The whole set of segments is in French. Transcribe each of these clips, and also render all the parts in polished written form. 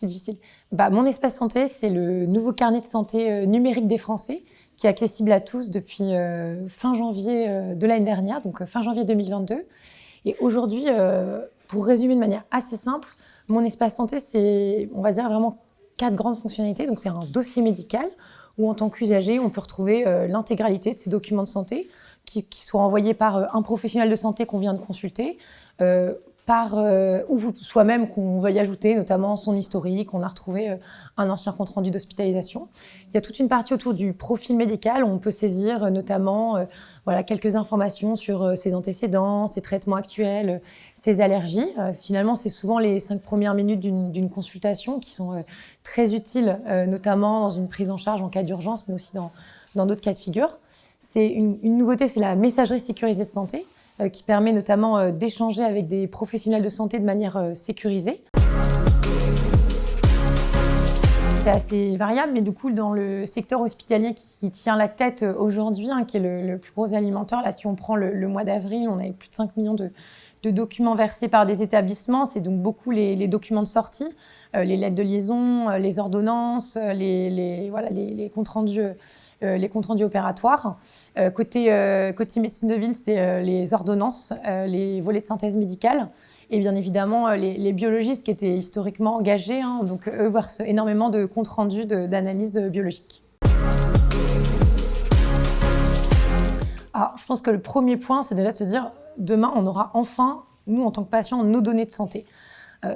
C'est difficile. Mon espace santé, c'est le nouveau carnet de santé numérique des Français qui est accessible à tous depuis fin janvier de l'année dernière, donc fin janvier 2022. Et aujourd'hui, pour résumer de manière assez simple, mon espace santé, c'est, on va dire, vraiment 4 grandes fonctionnalités. Donc, c'est un dossier médical où, en tant qu'usager, on peut retrouver l'intégralité de ces documents de santé qui soient envoyés par un professionnel de santé qu'on vient de consulter, ou soi-même qu'on veuille ajouter, notamment son historique, on a retrouvé un ancien compte-rendu d'hospitalisation. Il y a toute une partie autour du profil médical où on peut saisir notamment quelques informations sur ses antécédents, ses traitements actuels, ses allergies. Finalement, c'est souvent les 5 premières minutes d'une consultation qui sont très utiles, notamment dans une prise en charge en cas d'urgence, mais aussi dans d'autres cas de figure. C'est une nouveauté, c'est la messagerie sécurisée de santé, qui permet notamment d'échanger avec des professionnels de santé de manière sécurisée. C'est assez variable, mais du coup, dans le secteur hospitalier qui tient la tête aujourd'hui, qui est le plus gros alimenteur, là, si on prend le mois d'avril, on avait plus de 5 millions de documents versés par des établissements. C'est donc beaucoup les documents de sortie, les lettres de liaison, les ordonnances, les comptes rendus. Les comptes rendus opératoires. Côté médecine de ville, c'est les ordonnances, les volets de synthèse médicale et bien évidemment les biologistes qui étaient historiquement engagés. Donc eux versent énormément de comptes rendus d'analyse biologique. Alors, je pense que le premier point, c'est déjà de se dire demain, on aura enfin, nous en tant que patients, nos données de santé.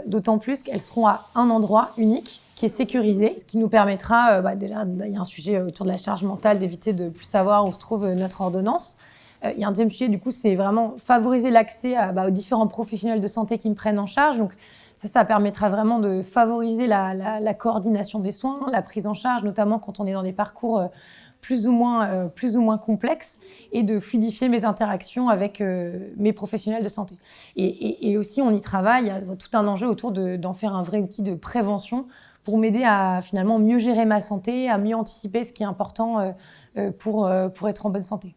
D'autant plus qu'elles seront à un endroit unique, qui est sécurisé, ce qui nous permettra, déjà, il y a un sujet autour de la charge mentale, d'éviter de plus savoir où se trouve notre ordonnance. Il y a un deuxième sujet, du coup, c'est vraiment favoriser l'accès aux différents professionnels de santé qui me prennent en charge. Donc, ça permettra vraiment de favoriser la coordination des soins, la prise en charge, notamment quand on est dans des parcours plus ou moins complexes, et de fluidifier mes interactions avec mes professionnels de santé. Et aussi, on y travaille, il y a tout un enjeu autour d'en faire un vrai outil de prévention pour m'aider à finalement mieux gérer ma santé, à mieux anticiper ce qui est important pour être en bonne santé.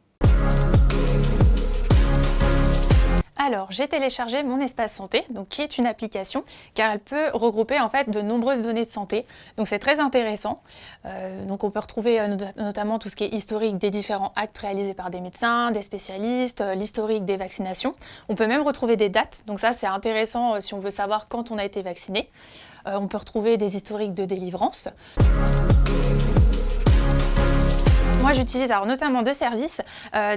Alors, j'ai téléchargé mon espace santé, donc qui est une application, car elle peut regrouper en fait de nombreuses données de santé. Donc c'est très intéressant. Donc on peut retrouver notamment tout ce qui est historique des différents actes réalisés par des médecins, des spécialistes, l'historique des vaccinations. On peut même retrouver des dates. Donc ça c'est intéressant si on veut savoir quand on a été vacciné. On peut retrouver des historiques de délivrance. Moi, j'utilise alors notamment 2 services.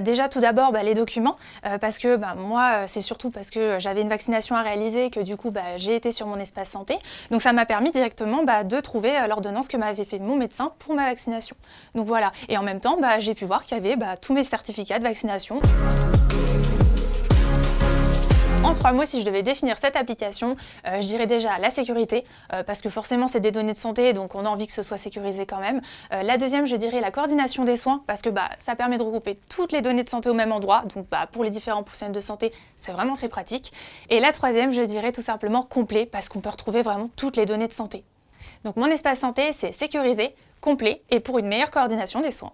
Déjà, tout d'abord, les documents, parce que moi, c'est surtout parce que j'avais une vaccination à réaliser que du coup, j'ai été sur mon espace santé. Donc, ça m'a permis directement de trouver l'ordonnance que m'avait fait mon médecin pour ma vaccination. Donc voilà. Et en même temps, j'ai pu voir qu'il y avait tous mes certificats de vaccination. En 3 mots, si je devais définir cette application, je dirais déjà la sécurité, parce que forcément c'est des données de santé, donc on a envie que ce soit sécurisé quand même. La deuxième, je dirais la coordination des soins, parce que ça permet de regrouper toutes les données de santé au même endroit, donc pour les différents professionnels de santé, c'est vraiment très pratique. Et la troisième, je dirais tout simplement complet, parce qu'on peut retrouver vraiment toutes les données de santé. Donc mon espace santé, c'est sécurisé, complet et pour une meilleure coordination des soins.